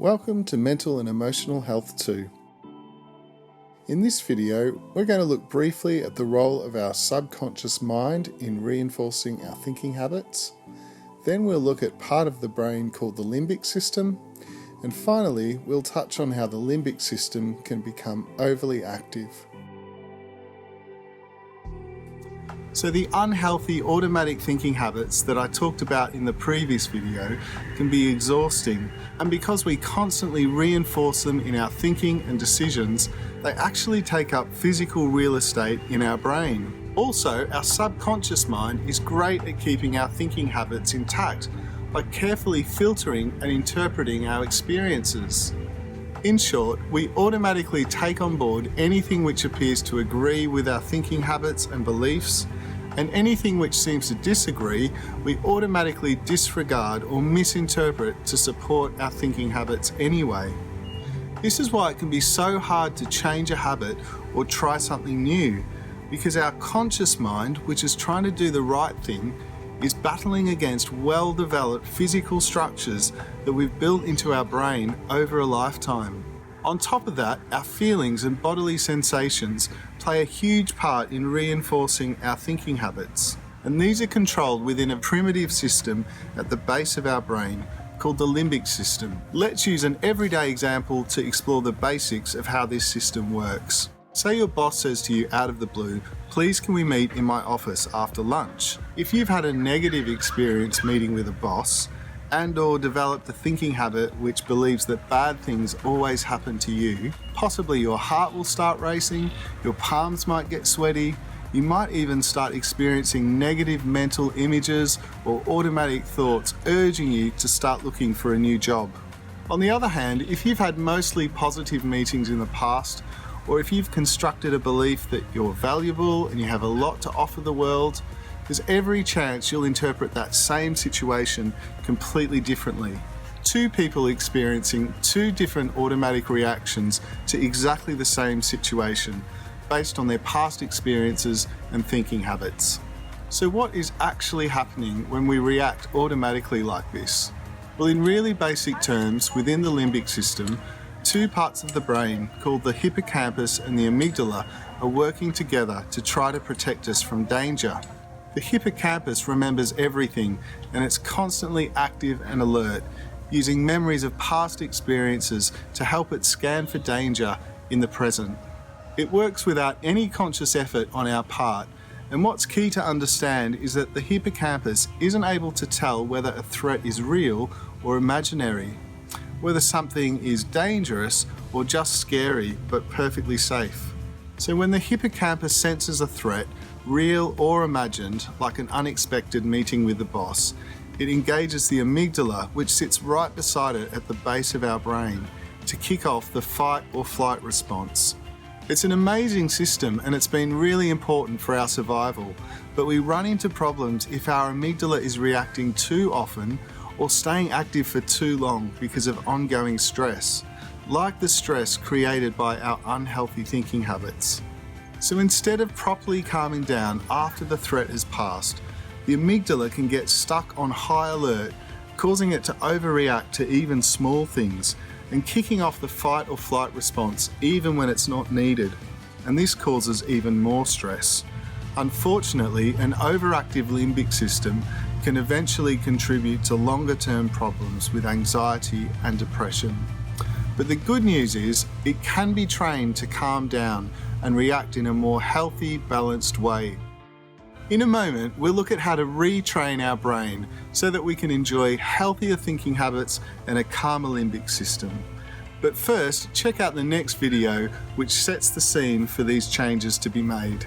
Welcome to Mental and Emotional Health 2. In this video, we're going to look briefly at the role of our subconscious mind in reinforcing our thinking habits. Then we'll look at part of the brain called the limbic system. And finally, we'll touch on how the limbic system can become overly active. So the unhealthy automatic thinking habits that I talked about in the previous video can be exhausting, and because we constantly reinforce them in our thinking and decisions, they actually take up physical real estate in our brain. Also, our subconscious mind is great at keeping our thinking habits intact by carefully filtering and interpreting our experiences. In short, we automatically take on board anything which appears to agree with our thinking habits and beliefs, and anything which seems to disagree, we automatically disregard or misinterpret to support our thinking habits anyway. This is why it can be so hard to change a habit or try something new, because our conscious mind, which is trying to do the right thing, is battling against well-developed physical structures that we've built into our brain over a lifetime. On top of that, our feelings and bodily sensations play a huge part in reinforcing our thinking habits. And these are controlled within a primitive system at the base of our brain called the limbic system. Let's use an everyday example to explore the basics of how this system works. Say your boss says to you out of the blue, "Please can we meet in my office after lunch?" If you've had a negative experience meeting with a boss, and/or developed a thinking habit which believes that bad things always happen to you, possibly your heart will start racing, your palms might get sweaty, you might even start experiencing negative mental images or automatic thoughts urging you to start looking for a new job. On the other hand, if you've had mostly positive meetings in the past, or if you've constructed a belief that you're valuable and you have a lot to offer the world, there's every chance you'll interpret that same situation completely differently. Two people experiencing two different automatic reactions to exactly the same situation based on their past experiences and thinking habits. So what is actually happening when we react automatically like this? Well, in really basic terms, within the limbic system, two parts of the brain called the hippocampus and the amygdala are working together to try to protect us from danger. The hippocampus remembers everything, and it's constantly active and alert, using memories of past experiences to help it scan for danger in the present. It works without any conscious effort on our part, and what's key to understand is that the hippocampus isn't able to tell whether a threat is real or imaginary, whether something is dangerous or just scary but perfectly safe. So when the hippocampus senses a threat, real or imagined, like an unexpected meeting with the boss, it engages the amygdala, which sits right beside it at the base of our brain, to kick off the fight or flight response. It's an amazing system, and it's been really important for our survival, but we run into problems if our amygdala is reacting too often or staying active for too long because of ongoing stress, like the stress created by our unhealthy thinking habits. So instead of properly calming down after the threat has passed, the amygdala can get stuck on high alert, causing it to overreact to even small things and kicking off the fight or flight response even when it's not needed. And this causes even more stress. Unfortunately, an overactive limbic system can eventually contribute to longer-term problems with anxiety and depression. But the good news is it can be trained to calm down and react in a more healthy, balanced way. In a moment, we'll look at how to retrain our brain so that we can enjoy healthier thinking habits and a calmer limbic system. But first, check out the next video which sets the scene for these changes to be made.